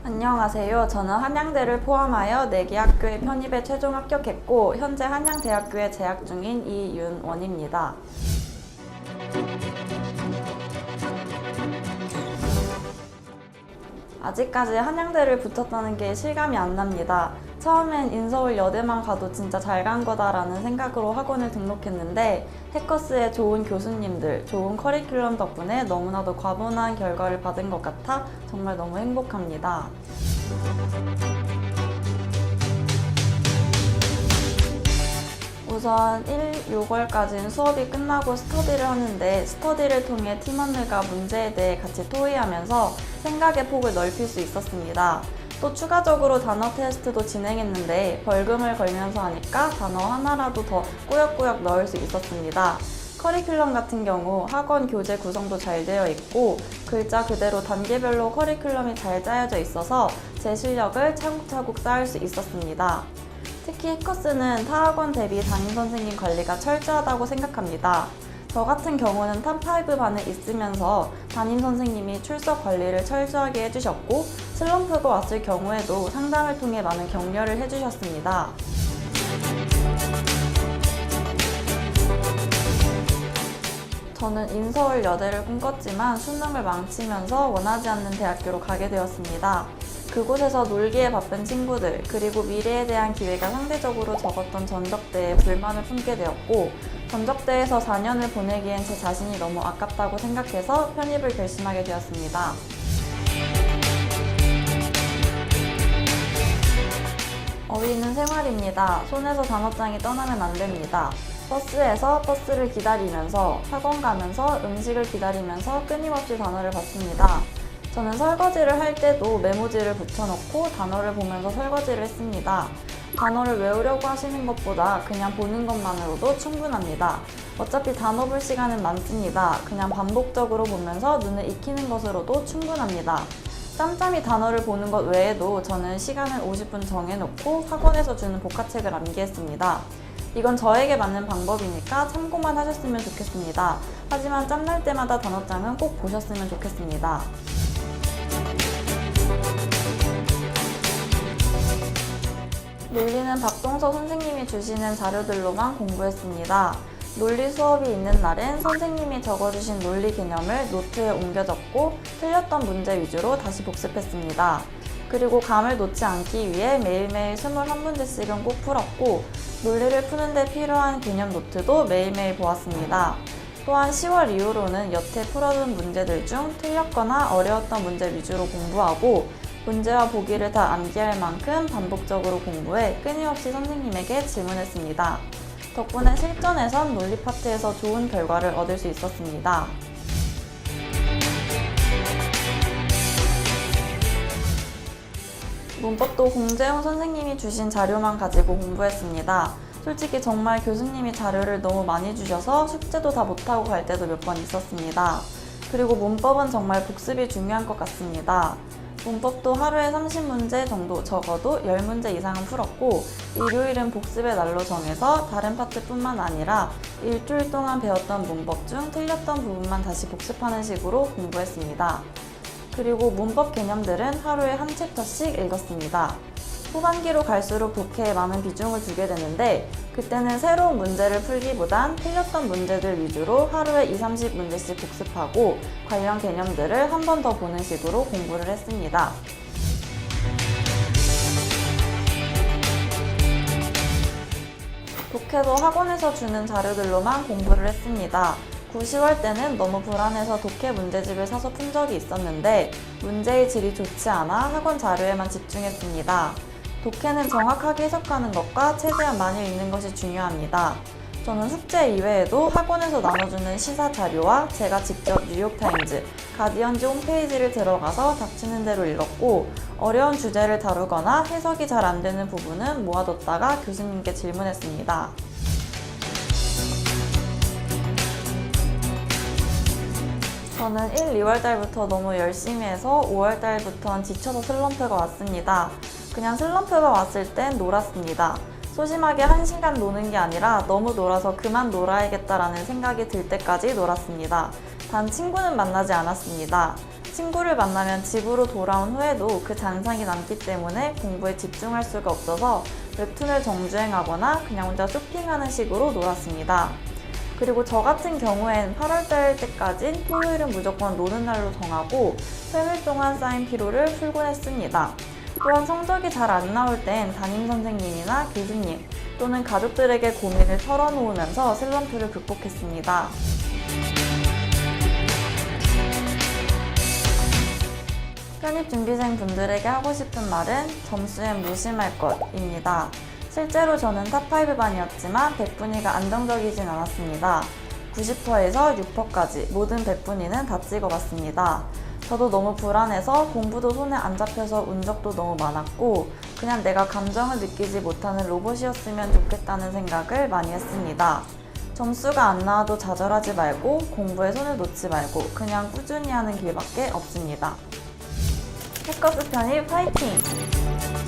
안녕하세요. 저는 한양대를 포함하여 4개 학교에 편입에 최종 합격했고 현재 한양대학교에 재학 중인 이윤원입니다. 아직까지 한양대를 붙었다는 게 실감이 안 납니다. 처음엔 인서울 여대만 가도 진짜 잘 간 거다라는 생각으로 학원을 등록했는데 해커스의 좋은 교수님들, 좋은 커리큘럼 덕분에 너무나도 과분한 결과를 받은 것 같아 정말 너무 행복합니다. 우선 6월까지는 수업이 끝나고 스터디를 하는데 스터디를 통해 팀원들과 문제에 대해 같이 토의하면서 생각의 폭을 넓힐 수 있었습니다. 또 추가적으로 단어 테스트도 진행했는데 벌금을 걸면서 하니까 단어 하나라도 더 꾸역꾸역 넣을 수 있었습니다. 커리큘럼 같은 경우 학원 교재 구성도 잘 되어 있고 글자 그대로 단계별로 커리큘럼이 잘 짜여져 있어서 제 실력을 차곡차곡 쌓을 수 있었습니다. 특히 해커스는 타 학원 대비 담임 선생님 관리가 철저하다고 생각합니다. 저 같은 경우는 탑5 반에 있으면서 담임 선생님이 출석 관리를 철저하게 해주셨고 슬럼프가 왔을 경우에도 상담을 통해 많은 격려를 해주셨습니다. 저는 인서울 여대를 꿈꿨지만 수능을 망치면서 원하지 않는 대학교로 가게 되었습니다. 그곳에서 놀기에 바쁜 친구들, 그리고 미래에 대한 기회가 상대적으로 적었던 전적대에 불만을 품게 되었고 전적대에서 4년을 보내기엔 제 자신이 너무 아깝다고 생각해서 편입을 결심하게 되었습니다. 어휘는 생활입니다. 손에서 단어장이 떠나면 안 됩니다. 버스에서 버스를 기다리면서, 학원 가면서, 음식을 기다리면서 끊임없이 단어를 받습니다. 저는 설거지를 할 때도 메모지를 붙여놓고 단어를 보면서 설거지를 했습니다. 단어를 외우려고 하시는 것보다 그냥 보는 것만으로도 충분합니다. 어차피 단어 볼 시간은 많습니다. 그냥 반복적으로 보면서 눈을 익히는 것으로도 충분합니다. 짬짬이 단어를 보는 것 외에도 저는 시간을 50분 정해놓고 학원에서 주는 복화책을 암기했습니다. 이건 저에게 맞는 방법이니까 참고만 하셨으면 좋겠습니다. 하지만 짬날 때마다 단어장은 꼭 보셨으면 좋겠습니다. 논리는 박동서 선생님이 주시는 자료들로만 공부했습니다. 논리 수업이 있는 날엔 선생님이 적어주신 논리 개념을 노트에 옮겨 적고 틀렸던 문제 위주로 다시 복습했습니다. 그리고 감을 놓지 않기 위해 매일매일 21문제씩은 꼭 풀었고 논리를 푸는데 필요한 개념 노트도 매일매일 보았습니다. 또한 10월 이후로는 여태 풀어둔 문제들 중 틀렸거나 어려웠던 문제 위주로 공부하고 문제와 보기를 다 암기할 만큼 반복적으로 공부해 끊임없이 선생님에게 질문했습니다. 덕분에 실전에선 논리 파트에서 좋은 결과를 얻을 수 있었습니다. 문법도 공재용 선생님이 주신 자료만 가지고 공부했습니다. 솔직히 정말 교수님이 자료를 너무 많이 주셔서 숙제도 다 못하고 갈 때도 몇 번 있었습니다. 그리고 문법은 정말 복습이 중요한 것 같습니다. 문법도 하루에 30문제 정도, 적어도 10문제 이상은 풀었고 일요일은 복습의 날로 정해서 다른 파트뿐만 아니라 일주일 동안 배웠던 문법 중 틀렸던 부분만 다시 복습하는 식으로 공부했습니다. 그리고 문법 개념들은 하루에 한 챕터씩 읽었습니다. 후반기로 갈수록 독해에 많은 비중을 두게 되는데 그때는 새로운 문제를 풀기보단 틀렸던 문제들 위주로 하루에 20-30문제씩 복습하고 관련 개념들을 한 번 더 보는 식으로 공부를 했습니다. 독해도 학원에서 주는 자료들로만 공부를 했습니다. 9, 10월 때는 너무 불안해서 독해 문제집을 사서 푼 적이 있었는데 문제의 질이 좋지 않아 학원 자료에만 집중했습니다. 독해는 정확하게 해석하는 것과 최대한 많이 읽는 것이 중요합니다. 저는 숙제 이외에도 학원에서 나눠주는 시사 자료와 제가 직접 뉴욕타임즈, 가디언즈 홈페이지를 들어가서 닥치는 대로 읽었고 어려운 주제를 다루거나 해석이 잘 안 되는 부분은 모아뒀다가 교수님께 질문했습니다. 저는 1, 2월 달부터 너무 열심히 해서 5월 달부터는 지쳐서 슬럼프가 왔습니다. 그냥 슬럼프가 왔을 땐 놀았습니다. 소심하게 1시간 노는 게 아니라 너무 놀아서 그만 놀아야겠다라는 생각이 들 때까지 놀았습니다. 단 친구는 만나지 않았습니다. 친구를 만나면 집으로 돌아온 후에도 그 잔상이 남기 때문에 공부에 집중할 수가 없어서 웹툰을 정주행하거나 그냥 혼자 쇼핑하는 식으로 놀았습니다. 그리고 저 같은 경우엔 8월달 때까진 토요일은 무조건 노는 날로 정하고 평일 동안 쌓인 피로를 풀곤 했습니다. 또한 성적이 잘 안 나올 땐 담임선생님이나 교수님 또는 가족들에게 고민을 털어놓으면서 슬럼프를 극복했습니다. 편입준비생 분들에게 하고 싶은 말은 점수엔 무심할 것입니다. 실제로 저는 탑5 반이었지만 100분위가 안정적이진 않았습니다. 90%에서 6%까지 모든 100분위는 다 찍어봤습니다. 저도 너무 불안해서 공부도 손에 안 잡혀서 운 적도 너무 많았고 그냥 내가 감정을 느끼지 못하는 로봇이었으면 좋겠다는 생각을 많이 했습니다. 점수가 안 나와도 좌절하지 말고 공부에 손을 놓지 말고 그냥 꾸준히 하는 길밖에 없습니다. 해커스 편입 파이팅!